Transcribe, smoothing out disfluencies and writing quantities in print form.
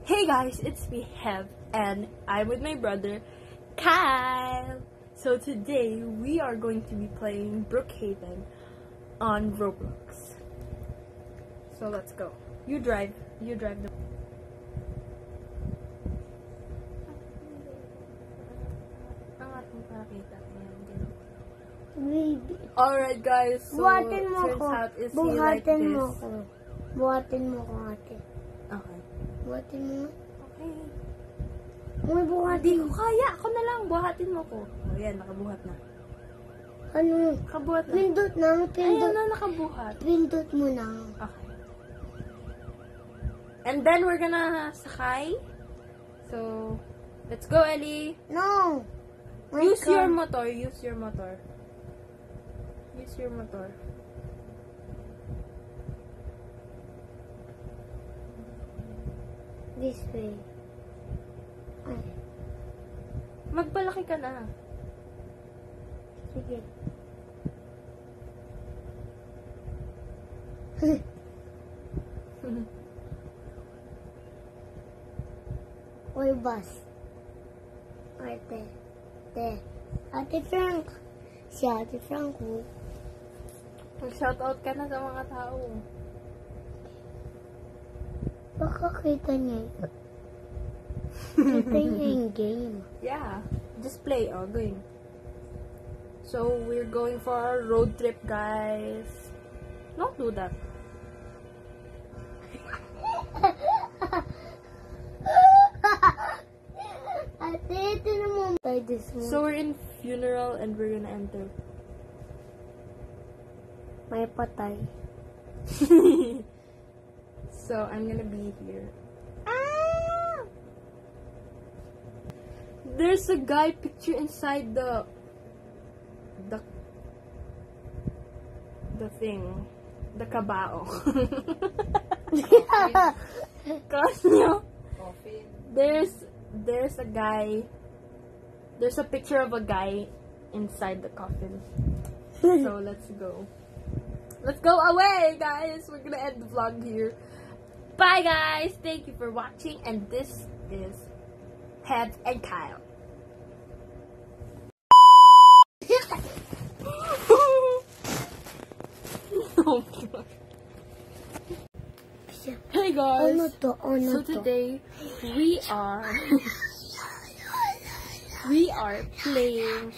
Hey guys, it's me, Hev, and I'm with my brother, Kyle. So today, we are going to be playing Brookhaven on Roblox. So let's go. You drive the... Alright guys, so turns out is he like this. Buhatin mo ko ate. Okay. Buhatin mo. Okay. May Hindi buhatin ko kaya. Ako na lang. Buhatin mo ko. O yan, nakabuhat na. Ano? Nakabuhat na. Pindot na. Ayan na, nakabuhat. Pindot mo na. Okay. And then, we're gonna sakay. So, let's go, Ellie. No! Use your motor. Use your motor. Use your motor. This way. Ay. Magpalaki ka na. Sige. Oy, bus. Ate. Ate Frank. Si Ate Frank. Mag-shoutout ka na sa mga tao. Baka kita niya. Kita niya yung game. Yeah. Just play. Oh, going. So, we're going for our road trip, guys. Don't do that. Ate, ito naman. Try this one. So, we're in funeral and we're gonna enter. May patay. So, I'm gonna be here. There's a guy picture inside the thing. The kabao. Kanyo. There's a guy. There's a picture of a guy inside the coffin. So, let's go. Let's go away, guys. We're gonna end the vlog here. Bye, guys. Thank you for watching. And this is Hev and Kyle. Oh my God. Hey guys. So today we are playing